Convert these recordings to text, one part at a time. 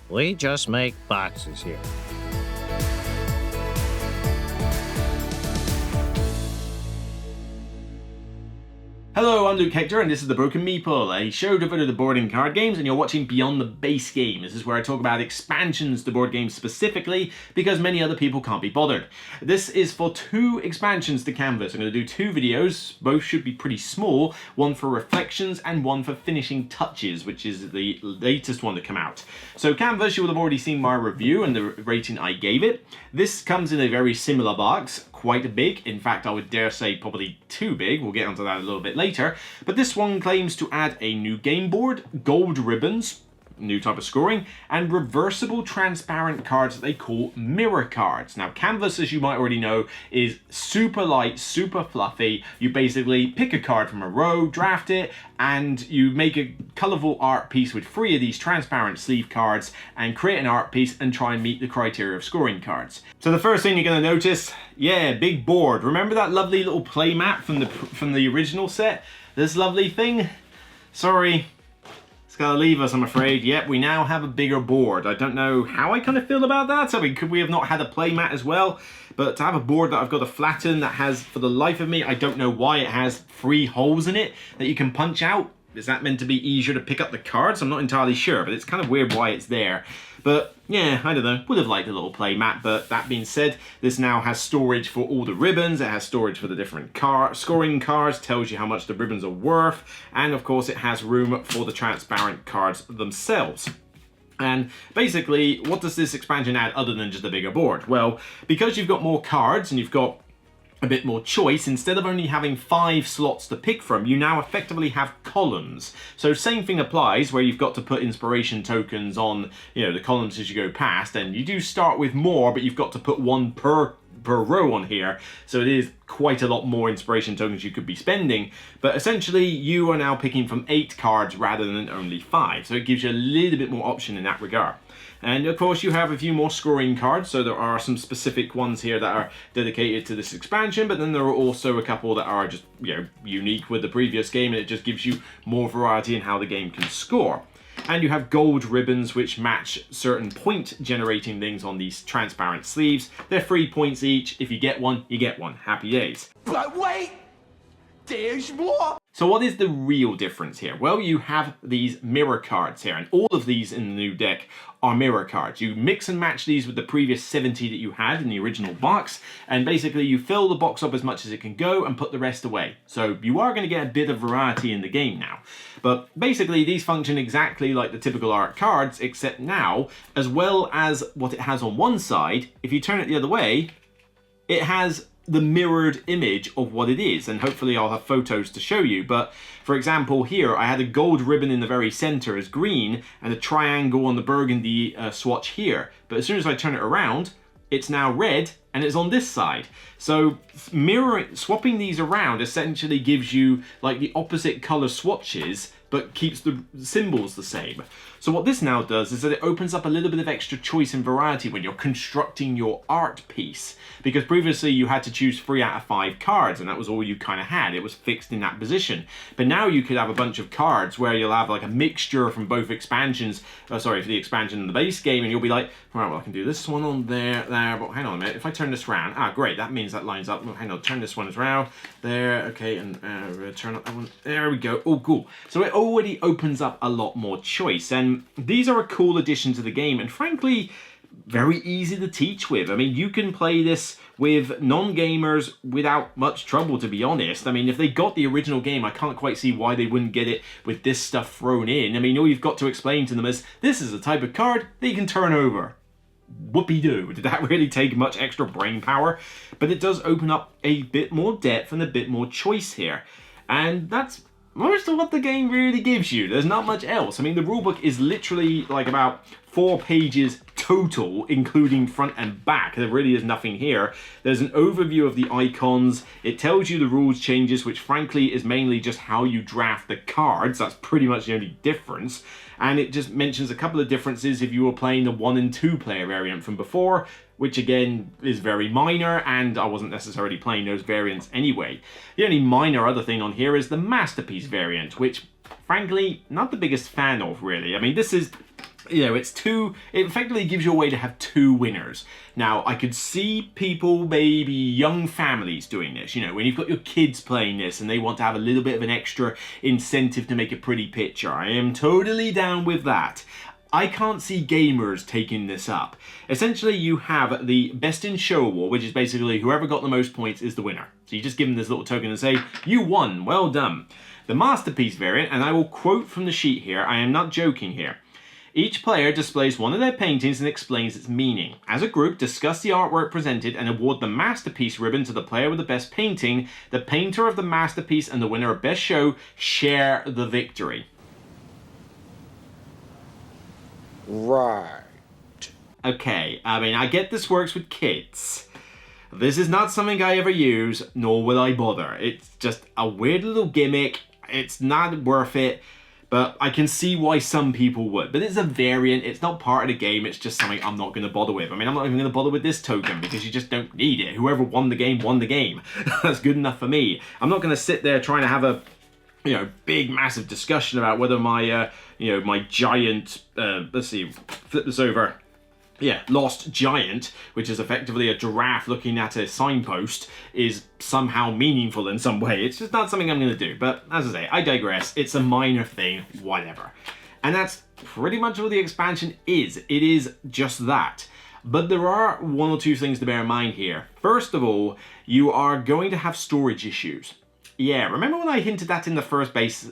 We just make boxes here. Hello, I'm Luke Hector, and this is The Broken Meeple, a show devoted to board and card games, and you're watching Beyond the Base Game. This is where I talk about expansions to board games specifically, because many other people can't be bothered. This is for 2 expansions to Canvas. I'm going to do 2 videos, both should be pretty small, one for reflections and one for finishing touches, which is the latest one to come out. So Canvas, you will have already seen my review and the rating I gave it. This comes in a very similar box, quite big. In fact, I would dare say probably too big. We'll get onto that a little bit later. But this one claims to add a new game board, gold ribbons, new type of scoring, and reversible transparent cards that they call mirror cards. Now, Canvas, as you might already know, is super light, super fluffy. You basically pick a card from a row, draft it, and you make a colourful art piece with 3 of these transparent sleeve cards and create an art piece and try and meet the criteria of scoring cards. So the first thing you're going to notice, yeah, big board. Remember that lovely little playmat from the original set? This lovely thing? Sorry. Gotta leave us, I'm afraid. Yep, we now have a bigger board. I don't know how I kind of feel about that. I mean, could we have not had a playmat as well? But to have a board that I've got to flatten that has, for the life of me, I don't know why it has 3 holes in it that you can punch out. Is that meant to be easier to pick up the cards? I'm not entirely sure, but it's kind of weird why it's there. But yeah, I don't know, would have liked a little playmat, but that being said, this now has storage for all the ribbons, it has storage for the different scoring cards, tells you how much the ribbons are worth, and of course it has room for the transparent cards themselves. And basically, what does this expansion add other than just a bigger board? Well, because you've got more cards and you've got a bit more choice, instead of only having 5 slots to pick from, you now effectively have columns. So same thing applies where you've got to put inspiration tokens on, the columns as you go past, and you do start with more, but you've got to put 1 per row on here, so it is quite a lot more inspiration tokens you could be spending, but essentially you are now picking from 8 cards rather than only 5, so it gives you a little bit more option in that regard. And of course you have a few more scoring cards, so there are some specific ones here that are dedicated to this expansion, but then there are also a couple that are just unique with the previous game, and it just gives you more variety in how the game can score. And you have gold ribbons which match certain point generating things on these transparent sleeves. They're 3 points each. If you get one, you get one. Happy days. But wait, there's more. So what is the real difference here? Well, you have these mirror cards here, and all of these in the new deck are mirror cards. You mix and match these with the previous 70 that you had in the original box, and basically you fill the box up as much as it can go and put the rest away. So you are going to get a bit of variety in the game now. But basically these function exactly like the typical art cards, except now, as well as what it has on one side, if you turn it the other way, it has the mirrored image of what it is, and hopefully I'll have photos to show you. But for example, here I had a gold ribbon in the very center as green and a triangle on the burgundy swatch here, but as soon as I turn it around, it's now red and it's on this side. So swapping these around essentially gives you like the opposite color swatches but keeps the symbols the same. So what this now does is that it opens up a little bit of extra choice and variety when you're constructing your art piece, because previously you had to choose 3 out of 5 cards and that was all you kind of had. It was fixed in that position. But now you could have a bunch of cards where you'll have like a mixture from both expansions, for the expansion and the base game, and you'll be like, right, well I can do this one on there, but hang on a minute, if I turn this around, great, that means that lines up. Well, hang on, turn this one around, there, okay, and turn up that one, there we go, oh cool. So it already opens up a lot more choice, and these are a cool addition to the game, and frankly very easy to teach with. I mean, you can play this with non-gamers without much trouble, to be honest. I mean, if they got the original game, I can't quite see why they wouldn't get it with this stuff thrown in. I mean, all you've got to explain to them is, this is a type of card that you can turn over. Whoopie-doo. Did that really take much extra brain power? But it does open up a bit more depth and a bit more choice here. And that's most of what the game really gives you. There's not much else. I mean, the rulebook is literally like about 4 pages total, including front and back. There really is nothing here. There's an overview of the icons. It tells you the rules changes, which frankly is mainly just how you draft the cards. That's pretty much the only difference. And it just mentions a couple of differences if you were playing the 1 and 2 player variant from before, which again is very minor, and I wasn't necessarily playing those variants anyway. The only minor other thing on here is the Masterpiece variant, which frankly, not the biggest fan of really. I mean, this is you know, it effectively gives you a way to have two winners. Now, I could see people, maybe young families doing this, you know, when you've got your kids playing this and they want to have a little bit of an extra incentive to make a pretty picture. I am totally down with that. I can't see gamers taking this up. Essentially, you have the Best in Show award, which is basically whoever got the most points is the winner. So you just give them this little token and say, you won, well done. The Masterpiece variant, and I will quote from the sheet here, I am not joking here. Each player displays one of their paintings and explains its meaning. As a group, discuss the artwork presented and award the Masterpiece ribbon to the player with the best painting. The painter of the Masterpiece and the winner of Best Show share the victory. Right. Okay, I mean, I get this works with kids. This is not something I ever use, nor will I bother. It's just a weird little gimmick. It's not worth it. But I can see why some people would. But it's a variant, it's not part of the game, it's just something I'm not going to bother with. I mean, I'm not even going to bother with this token because you just don't need it. Whoever won the game, won the game. That's good enough for me. I'm not going to sit there trying to have a, you know, big, massive discussion about whether my, you know, my giant, let's see, flip this over. Yeah, Lost Giant, which is effectively a giraffe looking at a signpost, is somehow meaningful in some way. It's just not something I'm going to do. But as I say, I digress. It's a minor thing, whatever. And that's pretty much all the expansion is. It is just that. But there are one or two things to bear in mind here. First of all, you are going to have storage issues. Yeah, remember when I hinted at in the first base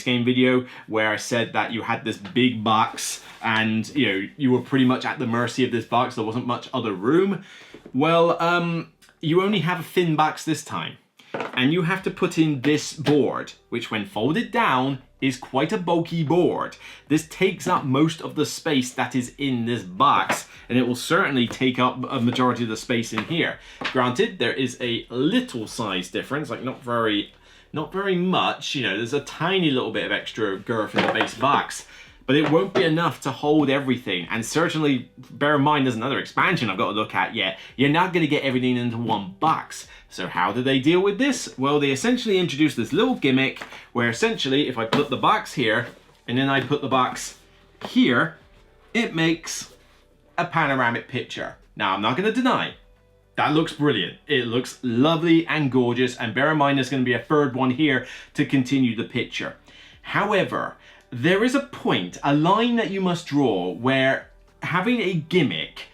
game video where I said that you had this big box and, you know, you were pretty much at the mercy of this box, there wasn't much other room? Well, you only have a thin box this time. And you have to put in this board, which when folded down is quite a bulky board. This takes up most of the space that is in this box, and it will certainly take up a majority of the space in here. Granted, there is a little size difference, like not very much, you know, there's a tiny little bit of extra girth in the base box, but it won't be enough to hold everything. And certainly, bear in mind, there's another expansion I've got to look at yet. You're not going to get everything into one box. So how do they deal with this? Well, they essentially introduced this little gimmick where essentially, if I put the box here, and then I put the box here, it makes a panoramic picture. Now, I'm not going to deny, that looks brilliant. It looks lovely and gorgeous, and bear in mind there's going to be a third one here to continue the picture. However, there is a point, a line that you must draw where having a gimmick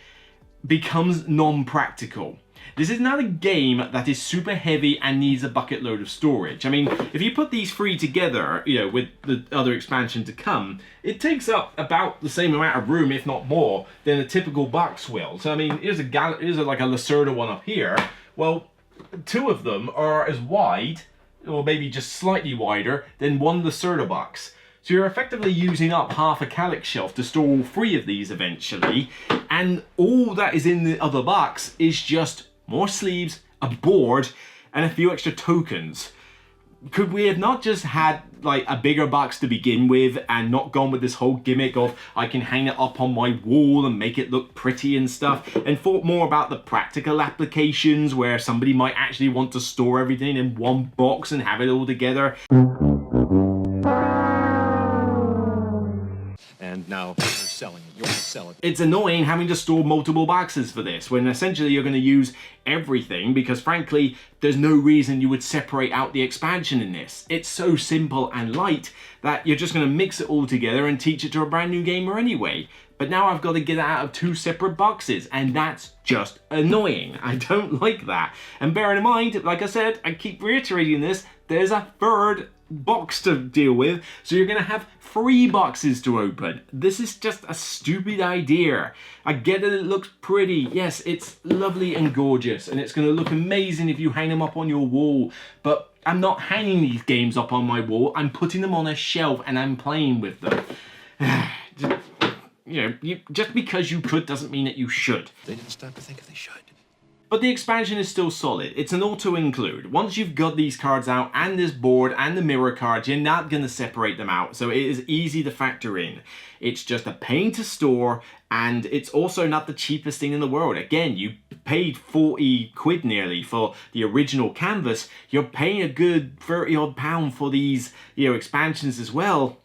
becomes non-practical. This is not a game that is super heavy and needs a bucket load of storage. I mean, if you put these three together, you know, with the other expansion to come, it takes up about the same amount of room, if not more, than a typical box will. So I mean, here's like a Lacerda one up here. Well, two of them are as wide, or maybe just slightly wider, than one Lacerda box. So you're effectively using up half a Calyx shelf to store all three of these eventually, and all that is in the other box is just more sleeves, a board, and a few extra tokens. Could we have not just had like a bigger box to begin with and not gone with this whole gimmick of I can hang it up on my wall and make it look pretty and stuff, and thought more about the practical applications where somebody might actually want to store everything in one box and have it all together? And now you're selling it. You want to sell it. It's annoying having to store multiple boxes for this when essentially you're going to use everything, because frankly there's no reason you would separate out the expansion in this. It's so simple and light that you're just going to mix it all together and teach it to a brand new gamer anyway. But now I've got to get it out of two separate boxes, and that's just annoying. I don't like that. And bearing in mind, like I said, I keep reiterating this, there's a third box to deal with, so you're going to have 3 boxes to open. This is just a stupid idea. I get that it looks pretty. Yes, it's lovely and gorgeous, and it's going to look amazing if you hang them up on your wall, but I'm not hanging these games up on my wall. I'm putting them on a shelf and I'm playing with them. You know, just because you could doesn't mean that you should. They didn't stop to think if they should. But the expansion is still solid. It's an auto-include. Once you've got these cards out and this board and the mirror cards, you're not going to separate them out. So it is easy to factor in. It's just a pain to store, and it's also not the cheapest thing in the world. Again, you paid 40 quid nearly for the original canvas. You're paying a good 30 odd pound for these, you know, expansions as well.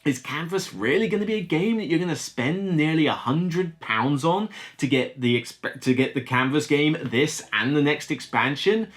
is Canvas really going to be a game that you're going to spend nearly £100 on to get the Canvas game, this and the next expansion?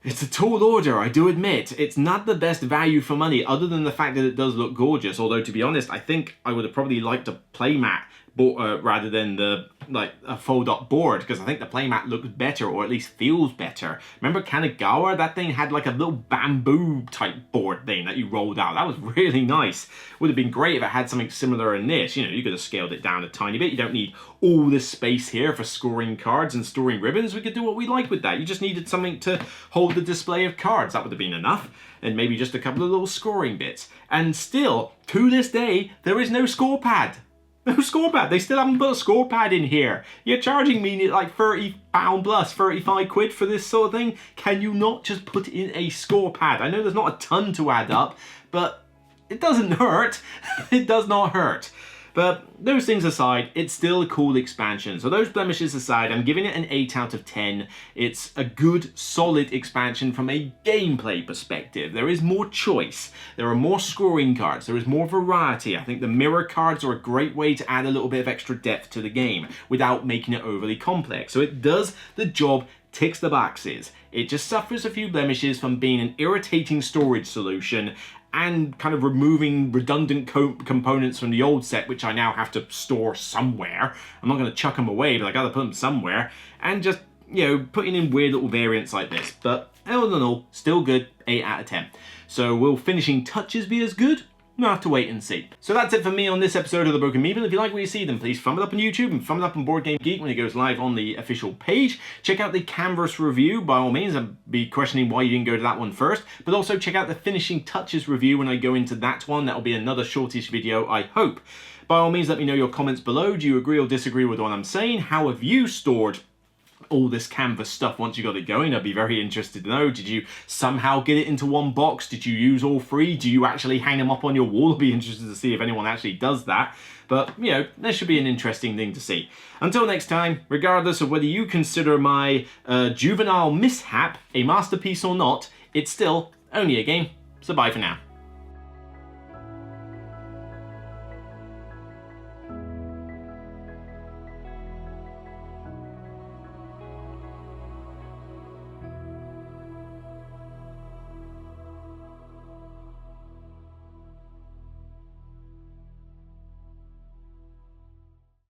It's a tall order, I do admit. It's not the best value for money, other than the fact that it does look gorgeous. Although, to be honest, I think I would have probably liked a playmat rather than a fold-up board, because I think the playmat looks better, or at least feels better. Remember Kanagawa? That thing had like a little bamboo type board thing that you rolled out. That was really nice. Would have been great if it had something similar in this. You know, you could have scaled it down a tiny bit. You don't need all this space here for scoring cards and storing ribbons. We could do what we like with that. You just needed something to hold the display of cards. That would have been enough. And maybe just a couple of little scoring bits. And still, to this day, there is no score pad. No score pad. They still haven't put a score pad in here. You're charging me like £30 plus, 35 quid for this sort of thing. Can you not just put in a score pad? I know there's not a ton to add up, but it doesn't hurt. It does not hurt. But those things aside, it's still a cool expansion. So those blemishes aside, I'm giving it an 8 out of 10. It's a good, solid expansion from a gameplay perspective. There is more choice. There are more scoring cards. There is more variety. I think the mirror cards are a great way to add a little bit of extra depth to the game without making it overly complex. So it does the job, ticks the boxes. It just suffers a few blemishes from being an irritating storage solution and kind of removing redundant components from the old set, which I now have to store somewhere. I'm not going to chuck them away, but I got to put them somewhere. And just, you know, putting in weird little variants like this. But all in all, still good, 8 out of 10. So will finishing touches be as good? We'll have to wait and see. So that's it for me on this episode of The Broken Meeple. If you like what you see, then please thumb it up on YouTube and thumb it up on Board Game Geek when it goes live on the official page. Check out the Canvas review, by all means. I'd be questioning why you didn't go to that one first. But also check out the Finishing Touches review when I go into that one. That'll be another shortish video, I hope. By all means, let me know your comments below. Do you agree or disagree with what I'm saying? How have you stored all this Canvas stuff once you got it going? I'd be very interested to know. Did you somehow get it into one box? Did you use all three? Do you actually hang them up on your wall? I'd be interested to see if anyone actually does that. But, you know, that should be an interesting thing to see. Until next time, regardless of whether you consider my juvenile mishap a masterpiece or not, it's still only a game. So bye for now.